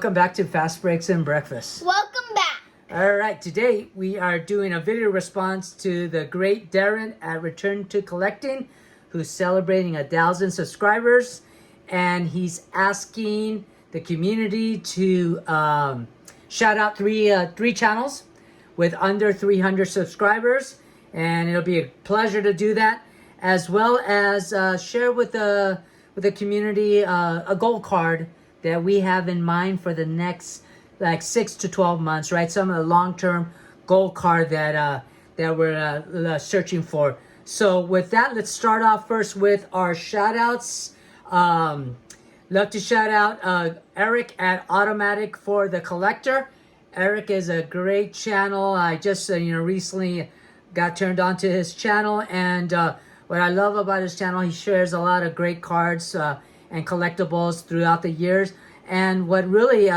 Welcome back to Fast Breaks and Breakfast. Welcome back. All right, today we are doing a video response to the great Darren at Return to Collecting, who's celebrating 1,000 subscribers, and he's asking the community to shout out three channels with under 300 subscribers, and it'll be a pleasure to do that, as well as share with the community a gold card that we have in mind for the next like 6 to 12 months, right? Some of the long-term gold card that we're searching for. So with that, let's start off first with our shout outs. Love to shout out Eric at Automatic for the Collector. Eric is a great channel. I just recently got turned on to his channel, and what I love about his channel, he shares a lot of great cards and collectibles throughout the years. And what really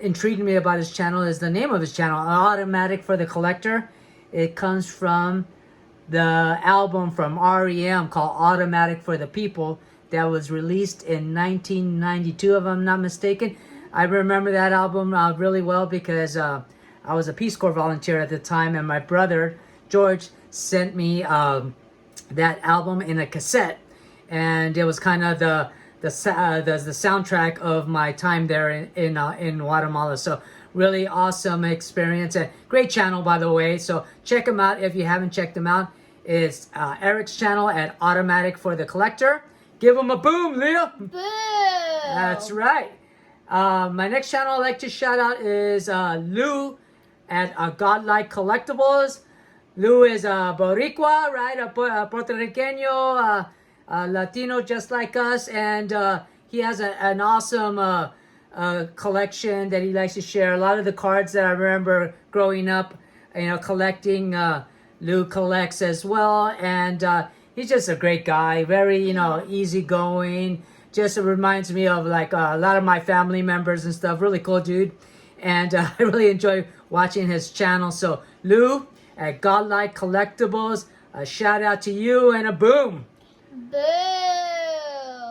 intrigued me about his channel is the name of his channel, Automatic for the Collector. It comes from the album from REM called Automatic for the People that was released in 1992, if I'm not mistaken. I remember that album really well because I was a Peace Corps volunteer at the time, and my brother George sent me that album in a cassette, and it was kind of the soundtrack of my time there in Guatemala. So really awesome experience, and great channel, by the way. So check him out if you haven't checked him out. It's Eric's channel at Automatic for the Collector. Give him a boom, Leah. Boo. That's right. My next channel I'd like to shout out is Lou at Godlike Collectibles. Lou is a Boricua, right? A Puerto Riqueño, Latino just like us, and he has an awesome collection that he likes to share. A lot of the cards that I remember growing up, collecting, Lou collects as well, and he's just a great guy, very easygoing. Just reminds me of like a lot of my family members and stuff. Really cool dude, and I really enjoy watching his channel. So Lou at Godlike Collectibles, a shout out to you and a boom. Boo.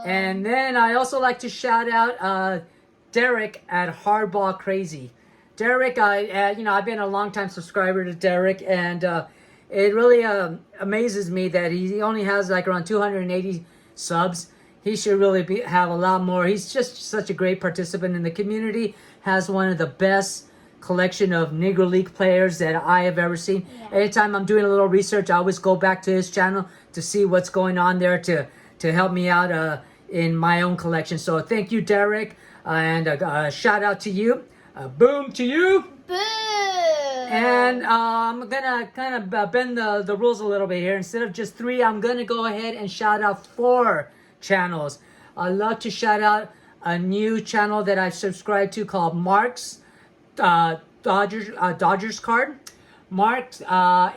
And then I also like to shout out Derek at Hardball Crazy. Derek, I've been a long time subscriber to Derek, and it really amazes me that he only has like around 280 subs. He should really have a lot more. He's just such a great participant in the community. Has one of the best collection of Negro League players that I have ever seen. Yeah. Anytime I'm doing a little research, I always go back to his channel to see what's going on there to help me out in my own collection. So thank you, Derek, and a shout out to you. Boom to you. Boo. And I'm gonna kind of bend the rules a little bit here. Instead of just 3, I'm gonna go ahead and shout out 4 channels. I'd love to shout out a new channel that I've subscribed to called Mark's Dodgers Card. Mark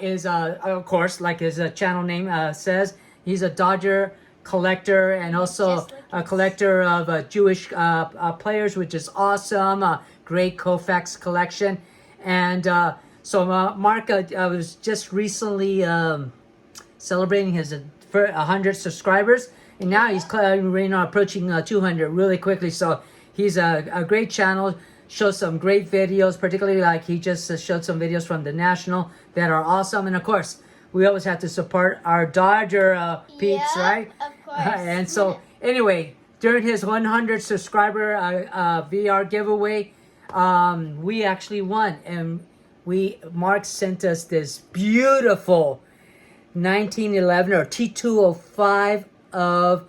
is of course, like his channel name says, he's a Dodger collector and also a collector of Jewish players, which is awesome. Great Koufax collection. And so Mark was just recently celebrating his 100 subscribers, and now he's approaching 200 really quickly. So he's a great channel. Shows some great videos, particularly like he just showed some videos from the National that are awesome. And of course, we always have to support our Dodger peeps, right? Of course. And so anyway, during his 100 subscriber VR giveaway, we actually won. And Mark sent us this beautiful 1911 or T205 of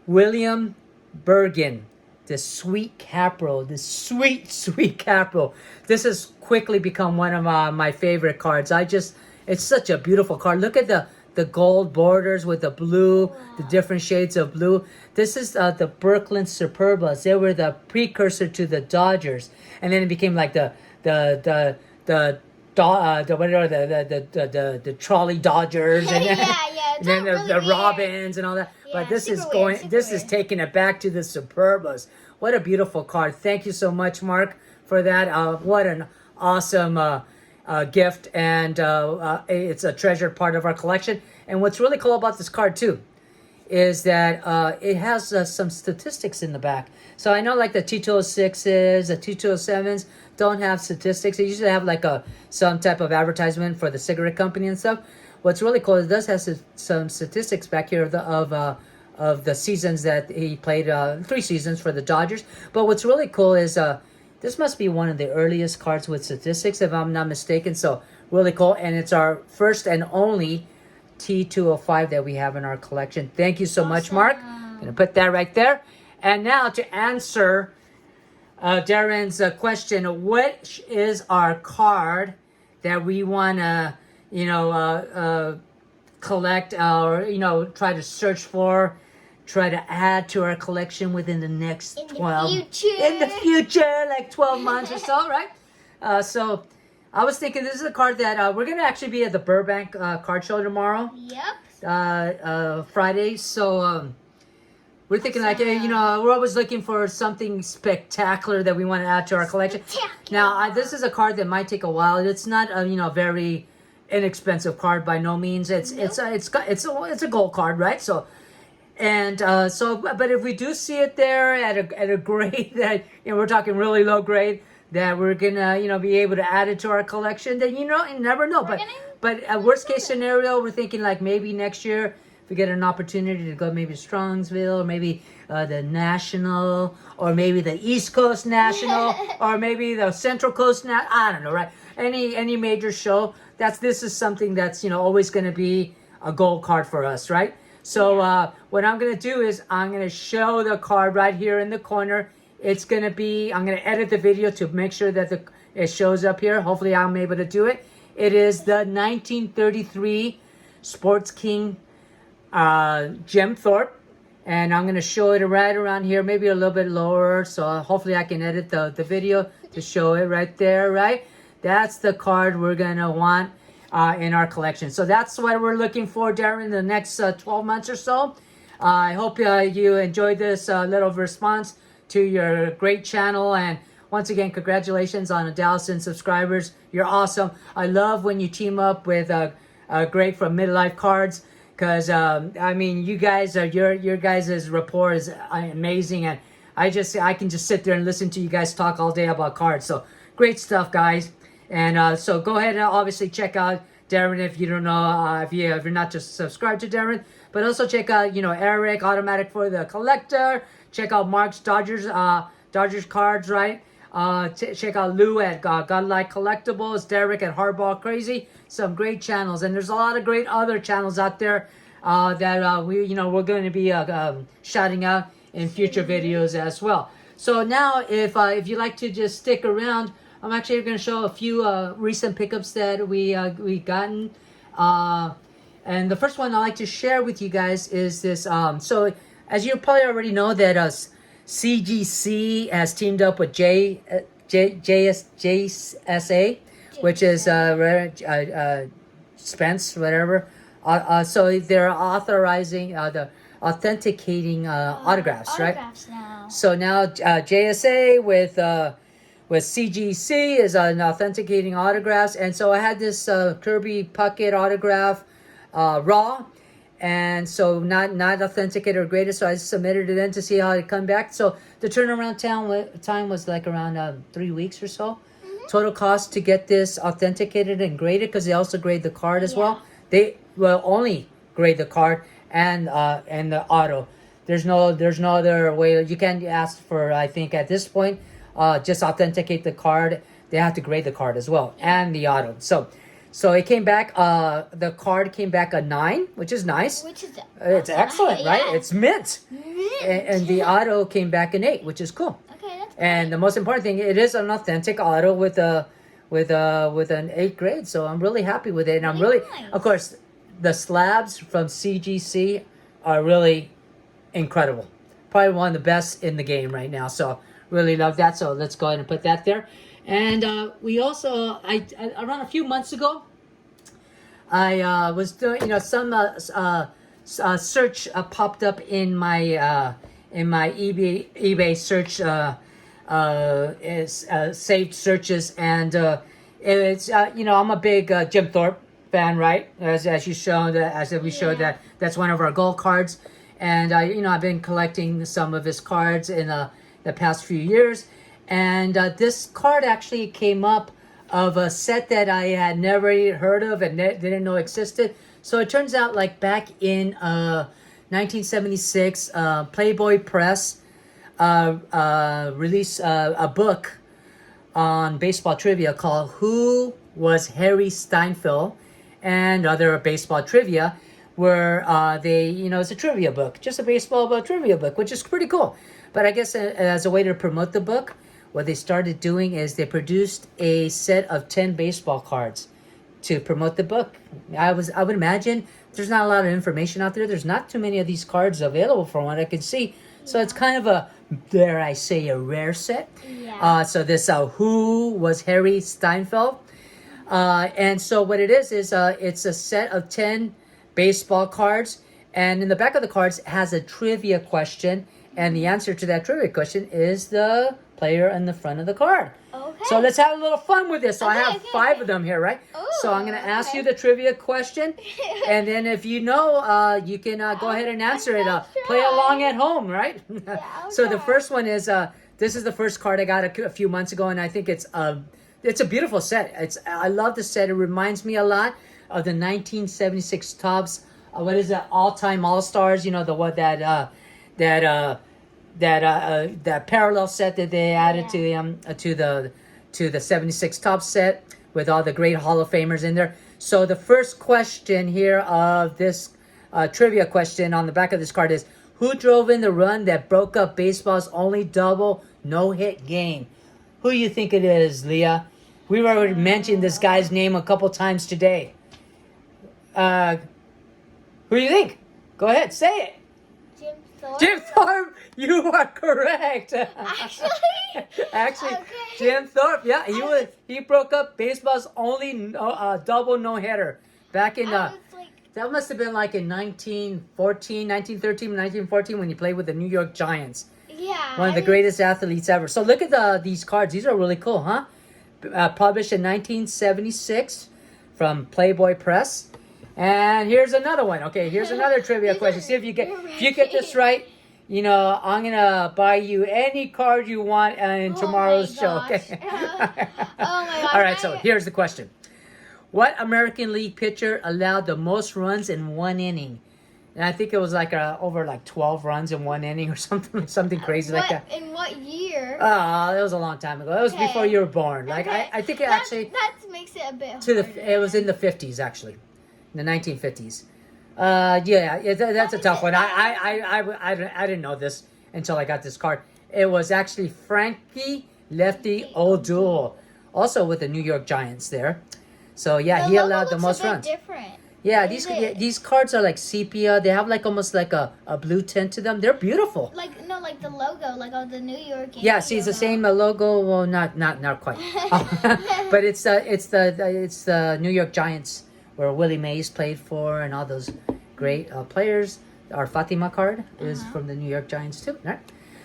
William Bergen. This sweet Capro, this sweet Capro. This has quickly become one of my favorite cards. It's such a beautiful card. Look at the gold borders with the blue, wow. The different shades of blue. This is the Brooklyn Superbas. They were the precursor to the Dodgers, and then it became like the trolley Dodgers, and then the Robins and all that. Yeah, but this is taking it back to the Superbas. What a beautiful card. Thank you so much, Mark, for that. What an awesome gift, and it's a treasured part of our collection. And what's really cool about this card too is that it has some statistics in the back. So I know like the T206s, the T207s don't have statistics. They usually have like some type of advertisement for the cigarette company and stuff. What's really cool is it does have some statistics back here of the seasons that he played, 3 seasons for the Dodgers. But what's really cool is this must be one of the earliest cards with statistics, if I'm not mistaken. So really cool, and it's our first and only T205 that we have in our collection. Thank you so much, Mark. I'm gonna put that right there. And now to answer Darren's question, what is our card that we wanna, collect or try to search for, try to add to our collection within the next in the future, like 12 months or so, right? So I was thinking this is a card that we're gonna actually be at the Burbank card show tomorrow. Yep. Friday. So we're thinking like, we're always looking for something spectacular that we want to add to our collection. Now, this is a card that might take a while. It's not a very inexpensive card by no means. It's a gold card, right? So. And but if we do see it there at a grade that we're talking really low grade, that we're gonna be able to add it to our collection, then you never know. But worst case scenario, we're thinking like maybe next year if we get an opportunity to go maybe Strongsville or maybe the National or maybe the East Coast National or maybe the Central Coast I don't know, right? Any major show. This is something that's always going to be a gold card for us, right? So what I'm going to do is I'm going to show the card right here in the corner. It's going to be, I'm going to edit the video to make sure that it shows up here. Hopefully I'm able to do it. It is the 1933 Sports King Jim Thorpe. And I'm going to show it right around here, maybe a little bit lower. So hopefully I can edit the video to show it right there, right? That's the card we're going to want in our collection. So that's what we're looking for, Darren, in the next 12 months or so. I hope you enjoyed this little response to your great channel. And once again, congratulations on 1,000 subscribers. You're awesome. I love when you team up with Greg from Midlife Cards, because you guys are your guys' rapport is amazing, and I can just sit there and listen to you guys talk all day about cards. So great stuff, guys. And so go ahead and obviously check out Darren if you don't know, if you're not just subscribed to Darren, but also check out, Eric, Automatic for the Collector. Check out Mark's Dodgers cards, right? Check out Lou at Godlike Collectibles, Derek at Hardball Crazy. Some great channels, and there's a lot of great other channels out there that we're going to be shouting out in future videos as well. So now, if you like to just stick around, I'm actually going to show a few recent pickups that we gotten. And the first one I like to share with you guys is this. So as you probably already know that CGC has teamed up with JSA, which is Spence, whatever. So they're authorizing the authenticating autographs, right? Now. So now JSA with CGC is an authenticating autographs, and so I had this Kirby Puckett autograph raw, and so not authenticated or graded, so I submitted it in to see how it come back. So the turnaround time was like around 3 weeks or so. Total cost to get this authenticated and graded, because they also grade the card as well. They will only grade the card and the auto. There's no other way. You can't ask for, I think at this point, just authenticate the card. They have to grade the card as well and the auto. So it came back. The card came back a 9, which is nice. It's excellent, right? Yeah. It's mint. And the auto came back an 8, which is cool. Okay, that's And the most important thing, it is an authentic auto with an 8 grade. So I'm really happy with it. And I'm really, nice. of course, the slabs from CGC are really incredible. Probably one of the best in the game right now. So really love that. So let's go ahead and put that there. And we also, I around a few months ago, I was doing, some search popped up in my eBay search saved searches, and it's I'm a big Jim Thorpe fan, right? As you showed, as we showed that's one of our gold cards. and I've been collecting some of his cards in the past few years, and this card actually came up of a set that I had never heard of and didn't know existed. So it turns out, like back in 1976, Playboy Press released a book on baseball trivia called "Who Was Harry Steinfeld?" and other baseball trivia, where it's a trivia book, just a baseball trivia book, which is pretty cool. But I guess as a way to promote the book, what they started doing is they produced a set of 10 baseball cards to promote the book. I would imagine there's not a lot of information out there. There's not too many of these cards available from what I can see. So it's kind of a, dare I say, a rare set. Yeah. So this Who Was Harry Steinfeld? And so what it is it's a set of 10 baseball cards. And in the back of the cards has a trivia question. And the answer to that trivia question is the player in the front of the card. Okay. So let's have a little fun with this. So I have Okay, 5 of them here, right? So I'm going to ask you the trivia question. And then if you know, you can go ahead and answer it. Play along at home, right? So the first one is, this is the first card I got a few months ago. And I think it's a beautiful set. I love the set. It reminds me a lot of the 1976 Topps, what is it, all-time All-Stars, the one that parallel set that they added to the 76 Topps set with all the great Hall of Famers in there. So the first question here of this trivia question on the back of this card is, who drove in the run that broke up baseball's only double no-hit game? Who you think it is, Leah? We've already mentioned this guy's name a couple times today. Who do you think? Go ahead, say it. Jim Thorpe. Jim Thorpe, you are correct. Actually, okay. Jim Thorpe, yeah, he broke up baseball's only double no-hitter back in I was like, that must have been like in 1914 when he played with the New York Giants. yeah. One of the greatest athletes ever. So look at these cards. These are really cool, huh? Published in 1976 from Playboy Press. And here's another one. Okay, here's another trivia question. See if you get this right. I'm gonna buy you any card you want in tomorrow's show. Okay. Oh my gosh. All right. So here's the question: what American League pitcher allowed the most runs in one inning? And I think it was like over 12 runs in one inning or something crazy like that. In what year? That was a long time ago. That was before you were born. Like I think it actually that makes it a bit it was in the 50s actually. In the 1950s. That's a tough one. I didn't know this until I got this card. It was actually Frankie Lefty O'Doul, also with the New York Giants there. So yeah, he allowed the most runs. Different. Yeah, these cards are like sepia. They have almost like a blue tint to them. They're beautiful. Like the logo, like of the New York. Yeah, see, it's the same logo. Well, not quite, but it's the New York Giants, where Willie Mays played for, and all those great players. Our Fatima card is from the New York Giants too. Right?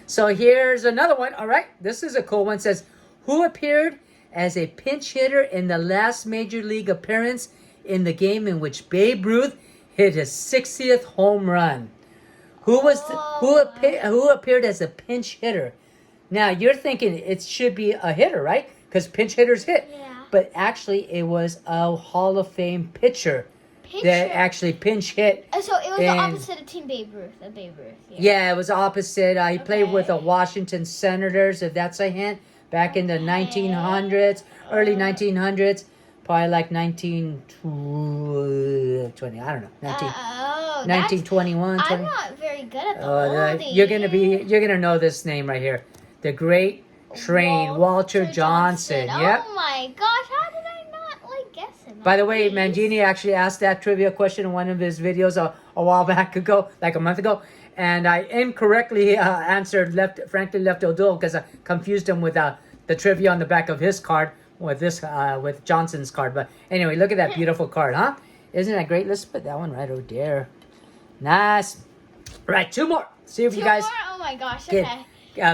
So here's another one. All right, this is a cool one. It says, who appeared as a pinch hitter in the last major league appearance in the game in which Babe Ruth hit his 60th home run? Who appeared as a pinch hitter? Now you're thinking it should be a hitter, right? Because pinch hitters hit. Yeah. But actually, it was a Hall of Fame pitcher that actually pinch hit. So it was the opposite of Team Babe Ruth. Yeah, it was opposite. He played with the Washington Senators, if that's a hint, back in the 1900s, early 1900s, probably like 1920. I don't know, 1921. I'm not very good at the oldies. You're gonna know this name right here, the Great Train, Walter Johnson. Yep. Oh my gosh, how did I not guess him? By the way, Mangini actually asked that trivia question in one of his videos a while back ago, like a month ago, and I incorrectly answered Frankie Lefty O'Doul because I confused him with the trivia on the back of his card with with Johnson's card. But anyway, look at that beautiful card, huh? Isn't that great? Let's put that one right over there. Nice. Right, 2 more. See if you guys Oh my gosh, can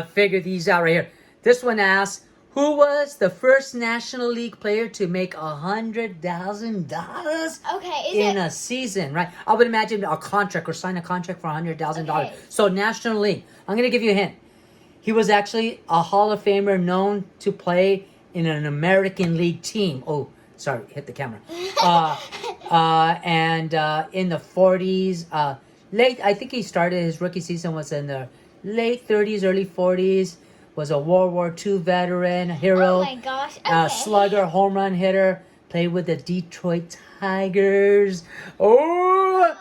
figure these out right here. This one asks, Who was the first National League player to make $100,000 Okay, in a season? Right? I would imagine a contract or sign a contract for $100,000. Okay. So National League. I'm gonna give you a hint. He was actually a Hall of Famer known to play in an American League team. Oh, sorry, hit the camera. And in the 40s, I think he started his rookie season was in the late 30s, early 40s. Was a World War II veteran, hero, Oh my gosh. Okay. slugger, home run hitter. Played with the Detroit Tigers. Oh,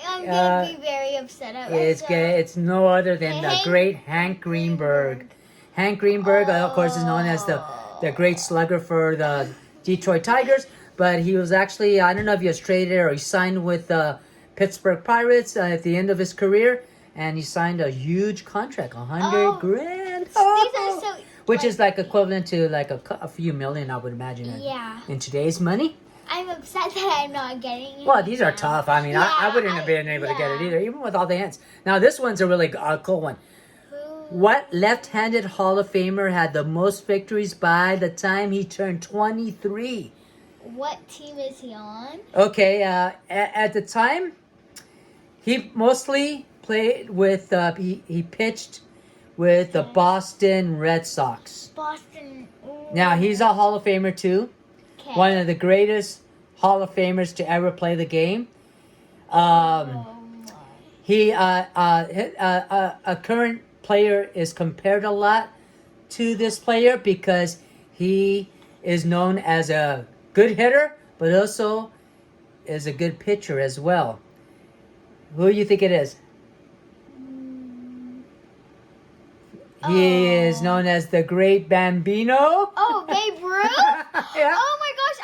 I'm gonna be very upset at it's myself. good. It's no other than the Hank great Hank Greenberg. Hank Greenberg, of course, is known as the great slugger for the Detroit Tigers. But he was actually, I don't know if he was traded or he signed with the Pittsburgh Pirates at the end of his career. And he signed a huge contract, $100 grand. These are so. Which is like equivalent to like a few million, I would imagine. Yeah. In today's money. I'm upset that I'm not getting it. Well, these are now. tough. I mean, Yeah, I wouldn't have been able to get it yeah. either, even with all the hints. Now, this one's a really cool one. Who? What left-handed Hall of Famer had the most victories by the time he turned 23? What team is he on? Okay, at the time, he mostly played with, he pitched with the Boston Red Sox. Boston. Ooh. Now, he's a Hall of Famer too. Okay. One of the greatest Hall of Famers to ever play the game. Oh my. He, a current player is compared a lot to this player because he is known as a good hitter, but also is a good pitcher as well. Who do you think it is? He is known as the Great Bambino. Oh, Babe Ruth? Yeah. Oh my gosh,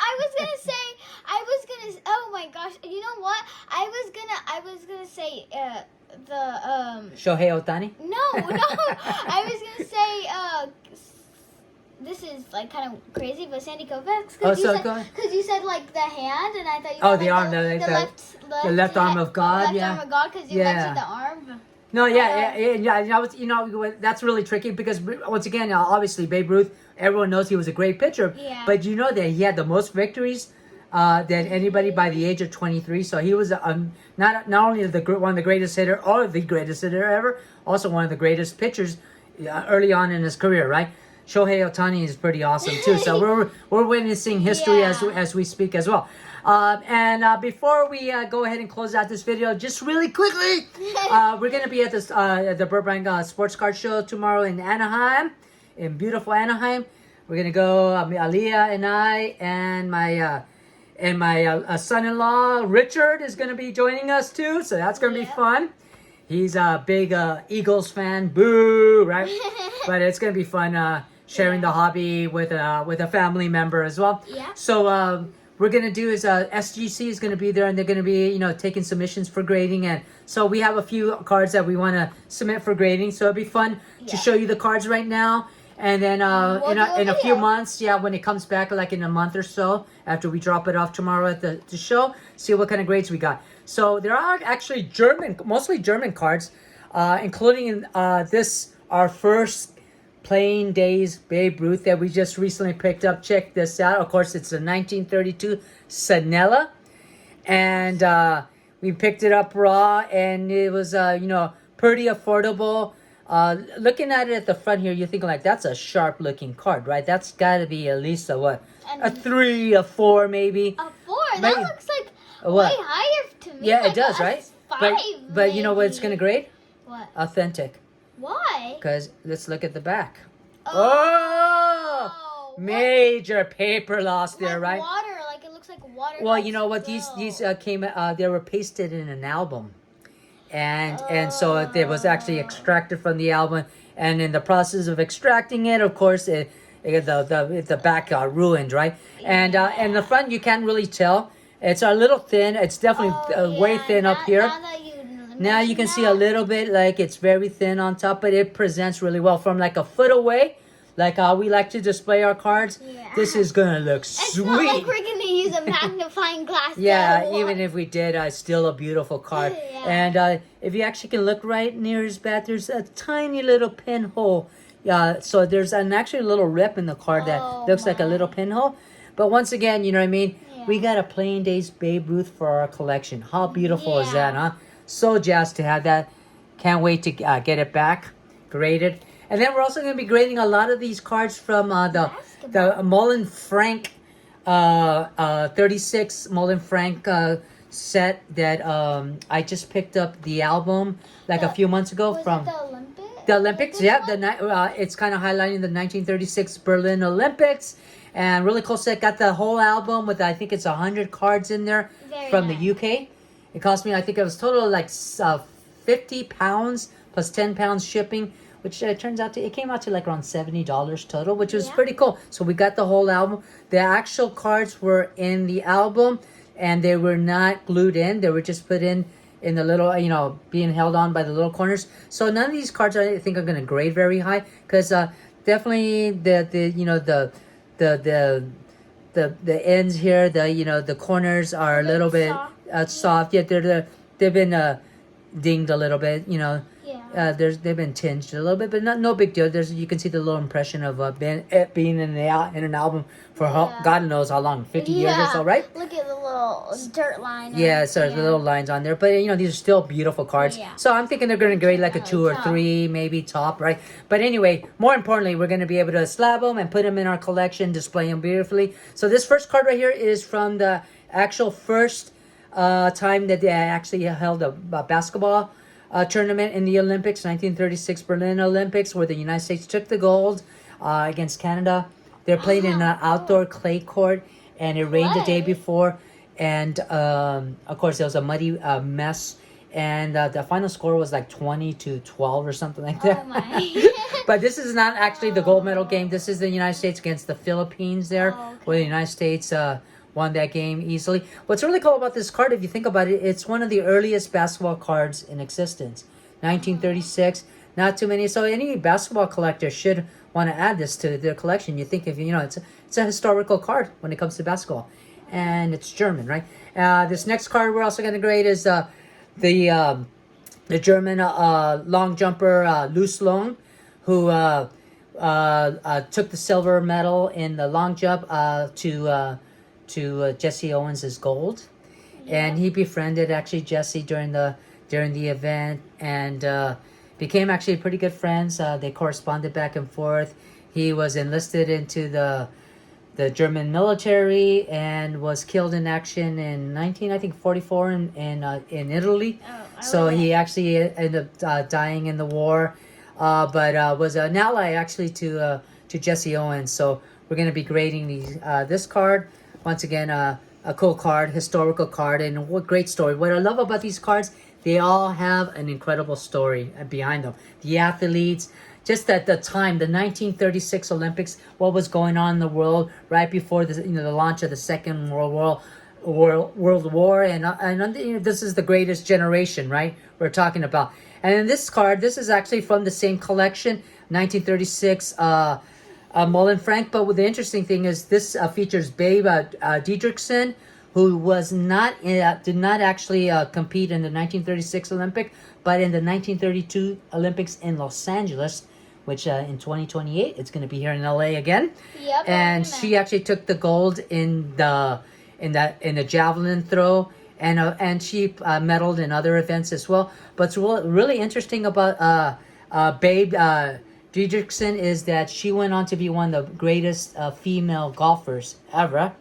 oh my gosh, you know what? I was gonna say, Shohei Ohtani? no, I was gonna say, this is like kind of crazy, but Sandy Koufax, Oh, because so go ahead. you said like the hand, and I thought you Oh, meant, the like, arm, the left hand- arm of God, left yeah. arm of God, because you Yeah. mentioned the arm. No, that's really tricky because once again, obviously Babe Ruth, everyone knows he was a great pitcher, Yeah. but you know that he had the most victories than anybody by the age of 23. So he was not only one of the greatest hitter or the greatest hitter ever, also one of the greatest pitchers early on in his career, right? Shohei Ohtani is pretty awesome too. So we're witnessing history Yeah. as we speak as well. Before we go ahead and close out this video, just really quickly, we're going to be at the Burbank Sports Card Show tomorrow in Anaheim, in beautiful Anaheim. We're going to go, Aliyah and I and my son-in-law, Richard, is going to be joining us too. So that's going to be fun. He's a big Eagles fan. Boo, right? But it's going to be fun sharing the hobby with a family member as well. Yeah. So we're going to do is SGC is going to be there, and they're going to be, taking submissions for grading. And so we have a few cards that we want to submit for grading. So it'll be fun to show you the cards right now. And then in a few months, when it comes back, like in a month or so, after we drop it off tomorrow at the show, see what kind of grades we got. So there are actually mostly German cards, including this, our first Playing Days Babe Ruth that we just recently picked up. Check this out. Of course, it's a 1932 Sanella. And we picked it up raw, and it was, pretty affordable. Looking at it at the front here, you're thinking like, that's a sharp looking card, right? That's got to be at least a 3, a 4 maybe. A 4? That Maybe. looks like What? way higher to me. Yeah, like it does, a right? 5, But you know what it's maybe. going to grade? What? Authentic. Why? Because let's look at the back. Oh, what? Major paper loss there, Like right? water, like it looks like water. Well, got you know what? These spilled. came. They were pasted in an album, and so it was actually extracted from the album. And in the process of extracting it, of course, the back ruined, right? And the front you can't really tell. It's a little thin. It's definitely way thin up here. Now you can see a little bit, like it's very thin on top, but it presents really well from like a foot away. Like how we like to display our cards. Yeah. This is gonna look It's sweet. not like we're gonna use a magnifying glass. Yeah, to even if we did, still a beautiful card. Yeah. And if you actually can look right near his bat, there's a tiny little pinhole. So there's an actually little rip in the card that Oh, looks like a my. little pinhole. But once again, you know what I mean? We Yeah. got a plain days Babe Ruth for our collection. How beautiful is that, Yeah. huh? So jazzed to have that. Can't wait to get it back graded. And then we're also going to be grading a lot of these cards from the Basketball. Mullen Frank 36 Mullen Frank set that I just picked up the album like a The- few months ago Was from it the Olympics? the Olympics. Yeah, one? it's kind of highlighting the 1936 Berlin Olympics, and really cool set. Got the whole album with I think it's 100 cards in there Very from nice. the UK. It cost me I think it was total like £50 plus £10 shipping, which turns out to it came out to like around $70 total, which was Yeah. pretty cool. So we got the whole album. The actual cards were in the album, and they were not glued in. They were just put in the little, being held on by the little corners. So none of these cards I think are going to grade very high because definitely the ends here, the corners are a little bit soft. Yeah, they've been dinged a little bit. Yeah. They've been tinged a little bit, but no big deal. You can see the little impression of it being in an album for Yeah. God knows how long, 50 years or so, right? Look at the little dirt line. Yeah, so there's little lines on there, but these are still beautiful cards. Yeah. So I'm thinking they're going to grade like a Yeah, 2 or top. 3, maybe top, right? But anyway, more importantly, we're going to be able to slab them and put them in our collection, display them beautifully. So this first card right here is from the actual first time that they actually held a basketball tournament in the Olympics, 1936 Berlin Olympics, where the United States took the gold against Canada. They're playing in an outdoor clay court, and it rained the day Clay? before. And of course, there was a muddy mess. And the final score was like 20-12 or something like that. Oh my. But this is not actually the gold medal game. This is the United States against the Philippines there, Oh, okay. where the United States won that game easily. What's really cool about this card, if you think about it, it's one of the earliest basketball cards in existence. 1936, not too many. So any basketball collector should want to add this to their collection. You think it's a historical card when it comes to basketball, and it's German, right? This next card we're also going to grade is the German long jumper Luce Long, who took the silver medal in the long jump to Jesse Owens' gold, and he befriended actually Jesse during the event and became actually pretty good friends. They corresponded back and forth. He was enlisted into the German military and was killed in action in 1944 in Italy. So he actually ended up dying in the war, but was an ally actually to Jesse Owens. So we're going to be grading this card. Once again, a cool card, historical card, and what great story. What I love about these cards, they all have an incredible story behind them. The athletes, just at the time, the 1936 Olympics, what was going on in the world right before the launch of the Second World War, and this is the greatest generation, right? We're talking about. And in this card, this is actually from the same collection, 1936 Mullen Frank. But the interesting thing is this features Babe Didrikson, who did not actually compete in the 1936 Olympic, but in the 1932 Olympics in Los Angeles, which in 2028 it's going to be here in LA again. Yep. And she actually took the gold in the javelin throw, and she medaled in other events as well. But what's really interesting about Babe Didrikson is that she went on to be one of the greatest female golfers ever,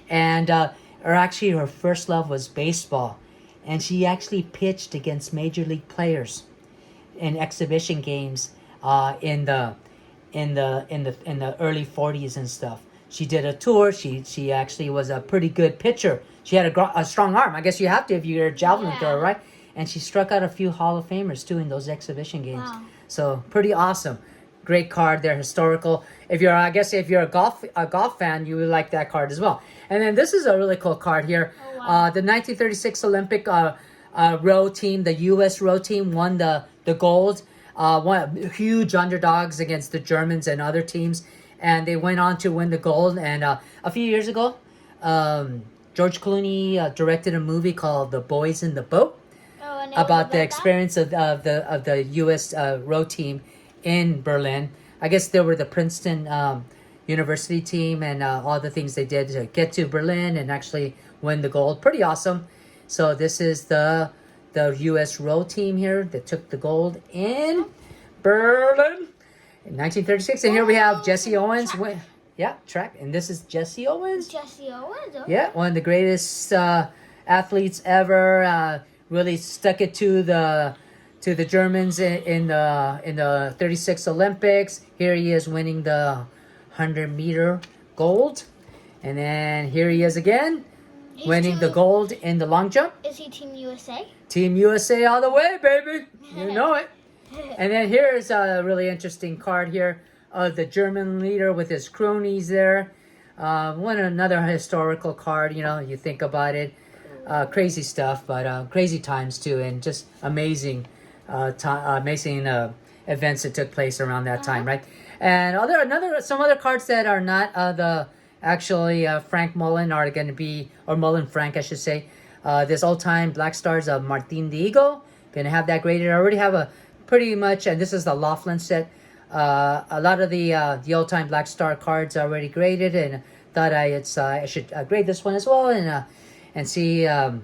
and her first love was baseball, and she actually pitched against major league players in exhibition games in the early 40s and stuff. She did a tour. She actually was a pretty good pitcher. She had a strong arm. I guess you have to if you're a javelin thrower, right? And she struck out a few Hall of Famers too in those exhibition games. Wow. So pretty awesome. Great card. They're historical. If you're a golf fan, you would like that card as well. And then this is a really cool card here. Oh, wow. The 1936 Olympic row team, the U.S. row team, won the gold. One huge underdogs against the Germans and other teams, and they went on to win the gold. And a few years ago, George Clooney directed a movie called The Boys in the Boat Oh, about the experience of the U.S. row team in Berlin. I guess they were the Princeton University team, and all the things they did to get to Berlin and actually win the gold. Pretty awesome. So this is the U.S. row team here that took the gold in Berlin in 1936. And here we have Jesse Owens. Yeah, track. And this is Jesse Owens. Jesse Owens. Okay. Yeah, one of the greatest athletes ever. Really stuck it to the Germans in the 36 Olympics. Here he is winning the 100-meter gold, and then here he is again winning the gold in the long jump. Is he Team USA? Team USA all the way, baby. You know it. And then here's a really interesting card here of the German leader with his cronies there. Another historical card. You know, you think about it. Crazy stuff, but crazy times too, and just amazing, amazing events that took place around that time, right? And some other cards that are not Frank Mullen are going to be, or Mullen Frank, I should say. This all-time Black Stars of Martin Diego. Going to have that graded. I already have a pretty much, and this is the Laughlin set. A lot of the all-time Black Star cards are already graded, and thought I should grade this one as well, and see how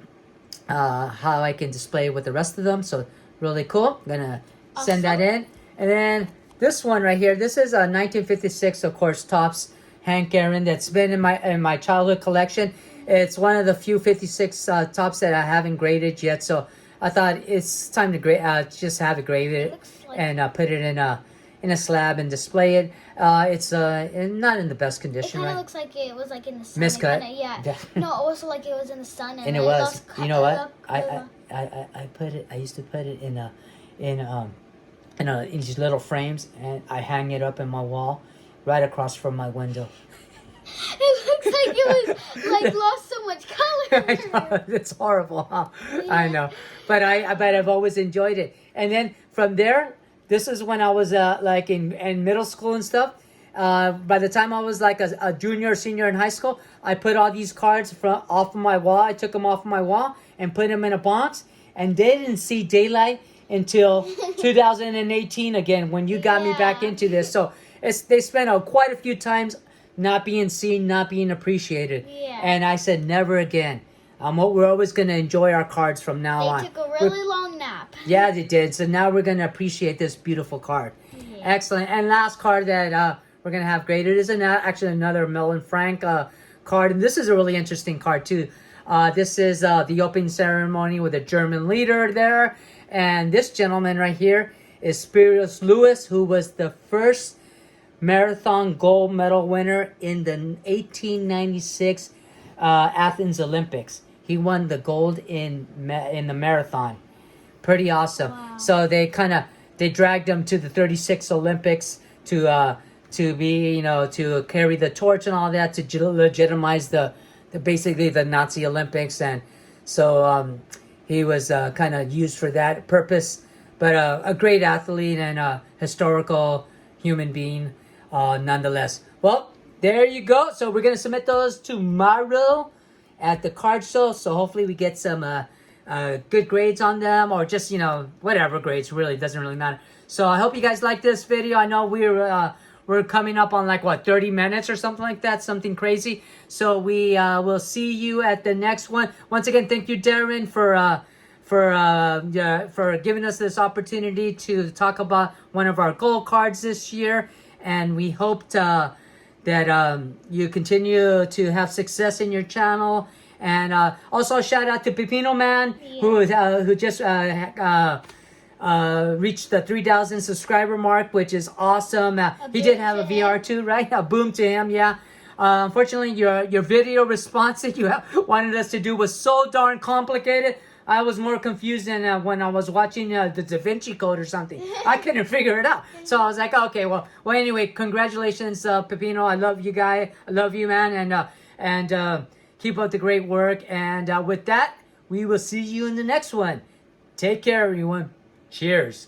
I can display with the rest of them. So really cool. I'm gonna send that in. And then this one right here, this is a 1956, of course, Topps Hank Aaron that's been in my childhood collection. It's one of the few 56 Topps that I haven't graded yet. So I thought it's time to grade, just have it graded and put it in a slab and display it. It's not in the best condition, It kind right? of looks like it was like in the sun. Miscut. Yeah. No, also like it was in the sun. And it was. You know what? I put it. I used to put it in these little frames, and I hang it up in my wall, right across from my window. It looks like it was like lost so much color. I know, it's horrible, huh? Yeah. I know, but I've always enjoyed it. And then from there, this is when I was like in middle school and stuff. By the time I was like a junior or senior in high school, I put all these cards off of my wall. I took them off of my wall and put them in a box, and they didn't see daylight until 2018 again, when you got me back into this. So they spent quite a few times not being seen, not being appreciated. Yeah. And I said, never again. We're always going to enjoy our cards from now on. They took a really long nap. Yeah, they did. So now we're going to appreciate this beautiful card. Yeah. Excellent. And last card that we're going to have graded is actually another Mullen Frank card. And this is a really interesting card, too. This is the opening ceremony with a German leader there. And this gentleman right here is Spurious Lewis, who was the first marathon gold medal winner in the 1896 Athens Olympics. He won the gold in the marathon. Pretty awesome. Wow. So they dragged him to the 36 Olympics to be, to carry the torch and all that, to legitimize basically the Nazi Olympics. And so he was kind of used for that purpose. But a great athlete and a historical human being nonetheless. Well, there you go. So we're going to submit those tomorrow at the card show. So hopefully we get some good grades on them, or just, whatever grades, really doesn't really matter. So I hope you guys like this video. I know we're coming up on 30 minutes or something like that, something crazy. So we will see you at the next one. Once again, thank you, Darren, for giving us this opportunity to talk about one of our gold cards this year. And we hope that you continue to have success in your channel. And also shout out to Pepino Man, who just reached the 3,000 subscriber mark, which is awesome. He did have a VR too, right? A boom to him, yeah. Unfortunately, your video response that you wanted us to do was so darn complicated. I was more confused than when I was watching the Da Vinci Code or something. I couldn't figure it out. So I was like, okay, well anyway, congratulations, Pepino. I love you, guy. I love you, man. And keep up the great work. And with that, we will see you in the next one. Take care, everyone. Cheers.